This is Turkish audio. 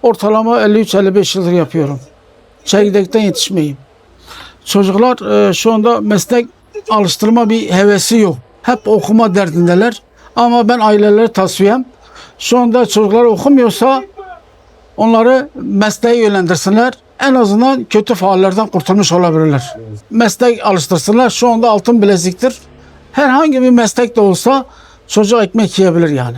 Ortalama 53-55 yıldır yapıyorum. Çekirdekten yetişmeyi. Çocuklar şu anda meslek alıştırma bir hevesi yok. Hep okuma derdindeler. Ama ben aileleri tasfiyem. Şu anda çocuklar okumuyorsa onları mesleğe yönlendirsinler. En azından kötü faallerden kurtulmuş olabilirler. Meslek alıştırsınlar. Şu anda altın bileziktir. Herhangi bir meslek de olsa çocuk ekmek yiyebilir yani.